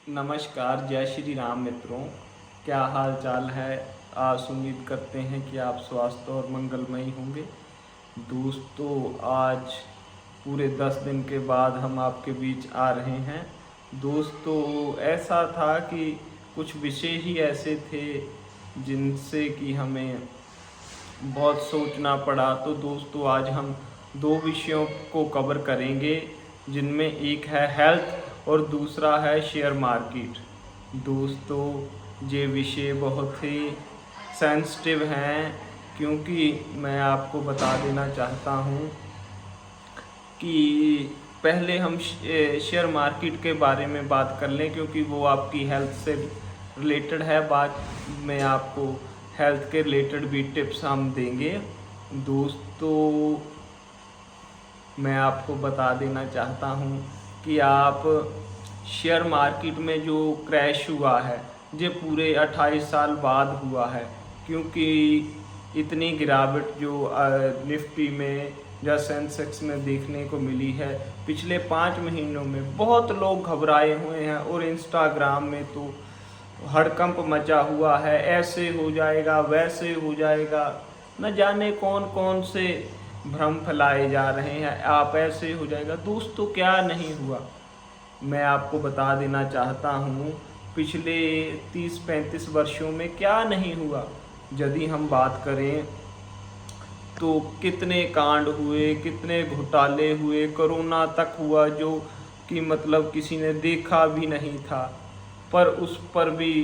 नमस्कार, जय श्री राम मित्रों। क्या हाल चाल है। आज उम्मीद करते हैं कि आप स्वस्थ और मंगलमयी होंगे। दोस्तों, आज पूरे 10 दिन के बाद हम आपके बीच आ रहे हैं। दोस्तों, ऐसा था कि कुछ विषय ही ऐसे थे जिनसे कि हमें बहुत सोचना पड़ा। तो दोस्तों, आज हम दो विषयों को कवर करेंगे, जिनमें एक है हेल्थ और दूसरा है शेयर मार्केट। दोस्तों, ये विषय बहुत ही सेंसिटिव हैं, क्योंकि मैं आपको बता देना चाहता हूँ कि पहले हम शेयर मार्केट के बारे में बात कर लें, क्योंकि वो आपकी हेल्थ से रिलेटेड है। बाद में आपको हेल्थ के रिलेटेड भी टिप्स हम देंगे। दोस्तों, मैं आपको बता देना चाहता हूँ कि आप शेयर मार्केट में जो क्रैश हुआ है, ये पूरे 28 साल बाद हुआ है। क्योंकि इतनी गिरावट जो निफ्टी में या सेंसेक्स में देखने को मिली है पिछले 5 महीनों में, बहुत लोग घबराए हुए हैं और इंस्टाग्राम में तो हड़कंप मचा हुआ है। ऐसे हो जाएगा, वैसे हो जाएगा, न जाने कौन कौन से भ्रम फैलाए जा रहे हैं। आप ऐसे हो जाएगा। दोस्तों, क्या नहीं हुआ, मैं आपको बता देना चाहता हूँ। पिछले 30-35 वर्षों में क्या नहीं हुआ। यदि हम बात करें तो कितने कांड हुए, कितने घोटाले हुए, कोरोना तक हुआ जो कि मतलब किसी ने देखा भी नहीं था, पर उस पर भी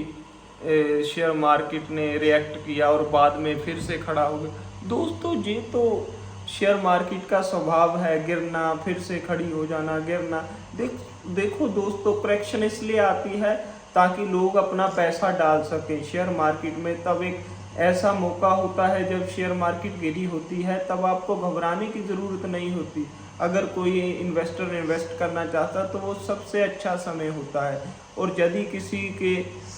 शेयर मार्केट ने रिएक्ट किया और बाद में फिर से खड़ा हो गया। दोस्तों, ये तो शेयर मार्केट का स्वभाव है, गिरना, फिर से खड़ी हो जाना, गिरना। देखो दोस्तों, करेक्शन इसलिए आती है ताकि लोग अपना पैसा डाल सकें शेयर मार्केट में। तब एक ऐसा मौका होता है जब शेयर मार्केट गिरी होती है, तब आपको घबराने की ज़रूरत नहीं होती। अगर कोई इन्वेस्टर इन्वेस्ट करना चाहता तो वो सबसे अच्छा समय होता है। और यदि किसी के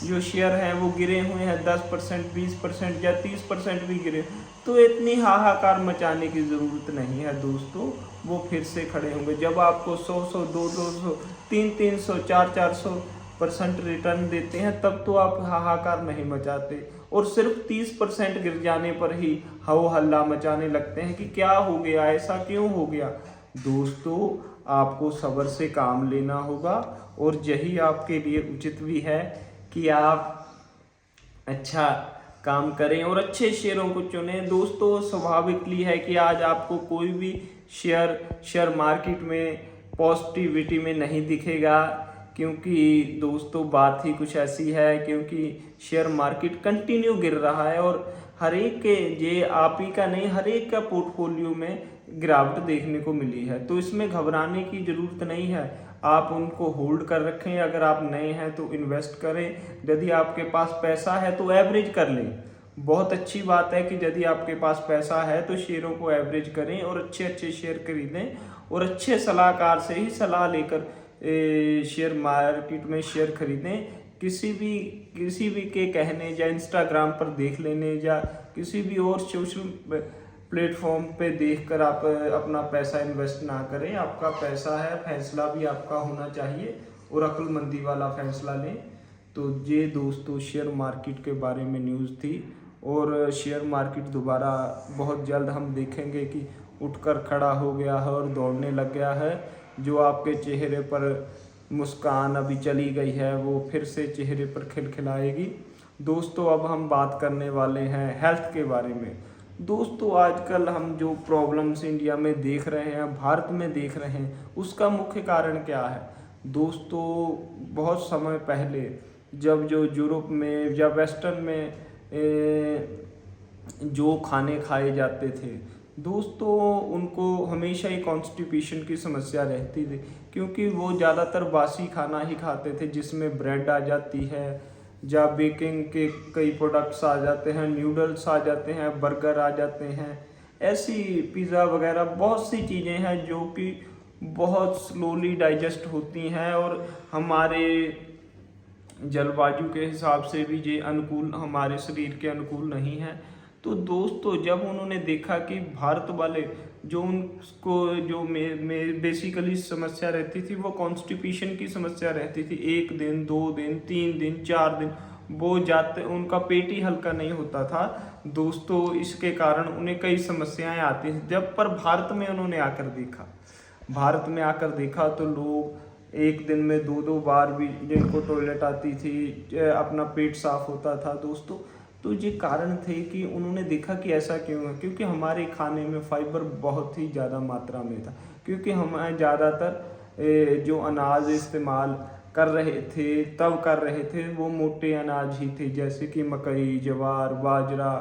जो शेयर हैं वो गिरे हुए हैं 10%, 20% या 30% भी गिरे, तो इतनी हाहाकार मचाने की ज़रूरत नहीं है दोस्तों। वो फिर से खड़े होंगे। जब आपको 100-100, 200-200, 300-300, 400-400% रिटर्न देते हैं, तब तो आप हाहाकार नहीं मचाते। और सिर्फ 30% गिर जाने पर ही हो हल्ला मचाने लगते हैं कि क्या हो गया, ऐसा क्यों हो गया। दोस्तों, आपको सब्र से काम लेना होगा, और यही आपके लिए उचित भी है कि आप अच्छा काम करें और अच्छे शेयरों को चुनें। दोस्तों, स्वाभाविकली है कि आज आपको कोई भी शेयर मार्केट में पॉजिटिविटी में नहीं दिखेगा, क्योंकि दोस्तों बात ही कुछ ऐसी है। क्योंकि शेयर मार्केट कंटिन्यू गिर रहा है और हर एक के, ये आप ही का नहीं, हर एक का पोर्टफोलियो में गिरावट देखने को मिली है। तो इसमें घबराने की ज़रूरत नहीं है। आप उनको होल्ड कर रखें। अगर आप नए हैं तो इन्वेस्ट करें। यदि आपके पास पैसा है तो एवरेज कर लें। बहुत अच्छी बात है कि यदि आपके पास पैसा है तो शेयरों को एवरेज करें और अच्छे अच्छे शेयर खरीदें, और अच्छे सलाहकार से ही सलाह लेकर शेयर मार्केट में शेयर खरीदें। किसी भी के कहने या इंस्टाग्राम पर देख लेने या किसी भी और सोशल प्लेटफॉर्म पे देखकर आप अपना पैसा इन्वेस्ट ना करें। आपका पैसा है, फैसला भी आपका होना चाहिए, और अक्लमंदी वाला फैसला लें। तो ये दोस्तों शेयर मार्केट के बारे में न्यूज़ थी। और शेयर मार्केट दोबारा बहुत जल्द हम देखेंगे कि उठकर खड़ा हो गया है और दौड़ने लग गया है। जो आपके चेहरे पर मुस्कान अभी चली गई है, वो फिर से चेहरे पर खिलखिलाएगी। दोस्तों, अब हम बात करने वाले हैं हेल्थ के बारे में। दोस्तों, आजकल हम जो प्रॉब्लम्स इंडिया में देख रहे हैं, भारत में देख रहे हैं, उसका मुख्य कारण क्या है। दोस्तों, बहुत समय पहले जब जो यूरोप में या वेस्टर्न में जो खाने खाए जाते थे दोस्तों, उनको हमेशा ही कॉन्स्टिपेशन की समस्या रहती थी, क्योंकि वो ज़्यादातर बासी खाना ही खाते थे, जिसमें ब्रेड आ जाती है या बेकिंग के कई प्रोडक्ट्स आ जाते हैं, न्यूडल्स आ जाते हैं, बर्गर आ जाते हैं, ऐसी पिज़्ज़ा वगैरह बहुत सी चीज़ें हैं जो कि बहुत स्लोली डाइजेस्ट होती हैं और हमारे जलवायु के हिसाब से भी ये अनुकूल, हमारे शरीर के अनुकूल नहीं है। तो दोस्तों जब उन्होंने देखा कि भारत वाले जो उनको जो में बेसिकली समस्या रहती थी वो कॉन्स्टिपेशन की समस्या रहती थी, 1 दिन 2 दिन 3 दिन 4 दिन वो जाते उनका पेट ही हल्का नहीं होता था दोस्तों। इसके कारण उन्हें कई समस्याएं आती थी। जब पर भारत में उन्होंने आकर देखा, भारत में आकर देखा तो लोग एक दिन में 2-2 बार भी जिनको टॉयलेट आती थी, अपना पेट साफ होता था दोस्तों। तो ये कारण थे कि उन्होंने देखा कि ऐसा क्यों है, क्योंकि हमारे खाने में फाइबर बहुत ही ज़्यादा मात्रा में था, क्योंकि हम ज़्यादातर जो अनाज इस्तेमाल कर रहे थे तब कर रहे थे वो मोटे अनाज ही थे, जैसे कि मकई, ज्वार, बाजरा।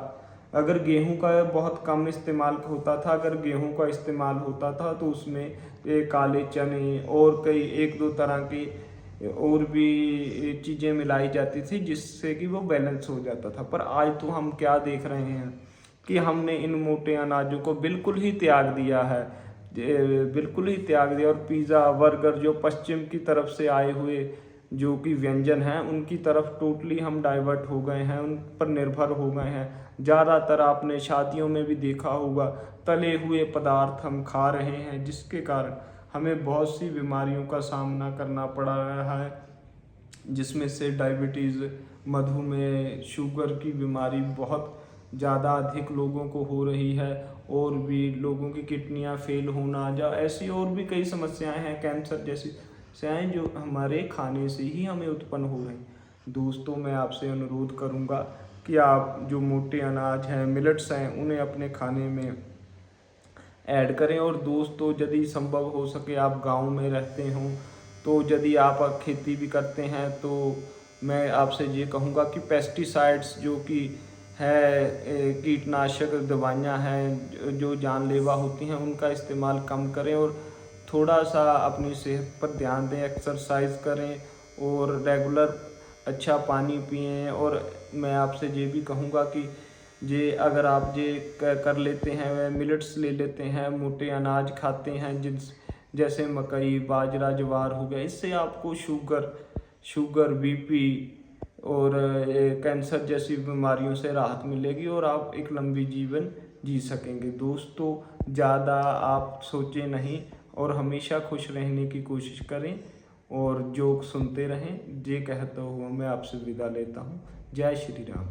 अगर गेहूं का बहुत कम इस्तेमाल होता था, अगर गेहूं का इस्तेमाल होता था तो उसमें काले चने और कई 1-2 तरह की और भी चीज़ें मिलाई जाती थी जिससे कि वो बैलेंस हो जाता था। पर आज तो हम क्या देख रहे हैं कि हमने इन मोटे अनाजों को बिल्कुल ही त्याग दिया है, बिल्कुल ही त्याग दिया। और पिज़्ज़ा, बर्गर जो पश्चिम की तरफ से आए हुए जो कि व्यंजन हैं उनकी तरफ टोटली हम डाइवर्ट हो गए हैं, उन पर निर्भर हो गए हैं। ज़्यादातर आपने शादियों में भी देखा होगा तले हुए पदार्थ हम खा रहे हैं, जिसके कारण हमें बहुत सी बीमारियों का सामना करना पड़ रहा है, जिसमें से डायबिटीज़, मधुमेह, शुगर की बीमारी बहुत ज़्यादा अधिक लोगों को हो रही है, और भी लोगों की किडनियां फेल होना, या ऐसी और भी कई समस्याएं हैं, कैंसर जैसी समस्याएं जो हमारे खाने से ही हमें उत्पन्न हो रही हैं। दोस्तों मैं आपसे अनुरोध करूंगा कि आप जो मोटे अनाज हैं, मिलेट्स हैं, उन्हें अपने खाने में ऐड करें। और दोस्तों यदि संभव हो सके आप गांव में रहते हों तो यदि आप खेती भी करते हैं तो मैं आपसे ये कहूँगा कि पेस्टिसाइड्स जो कि है कीटनाशक दवाइयाँ हैं जो जानलेवा होती हैं उनका इस्तेमाल कम करें, और थोड़ा सा अपनी सेहत पर ध्यान दें, एक्सरसाइज करें और रेगुलर अच्छा पानी पिएं। और मैं आपसे ये भी कहूँगा कि जे अगर आप ये कर लेते हैं, मिलेट्स ले लेते हैं, मोटे अनाज खाते हैं जिस जैसे मकई, बाजरा, ज्वार हो गया, इससे आपको शुगर, बीपी और कैंसर जैसी बीमारियों से राहत मिलेगी और आप एक लंबी जीवन जी सकेंगे। दोस्तों ज़्यादा आप सोचें नहीं और हमेशा खुश रहने की कोशिश करें और जोक सुनते रहें। ये कहता हुआ मैं आपसे विदा लेता हूँ। जय श्री राम।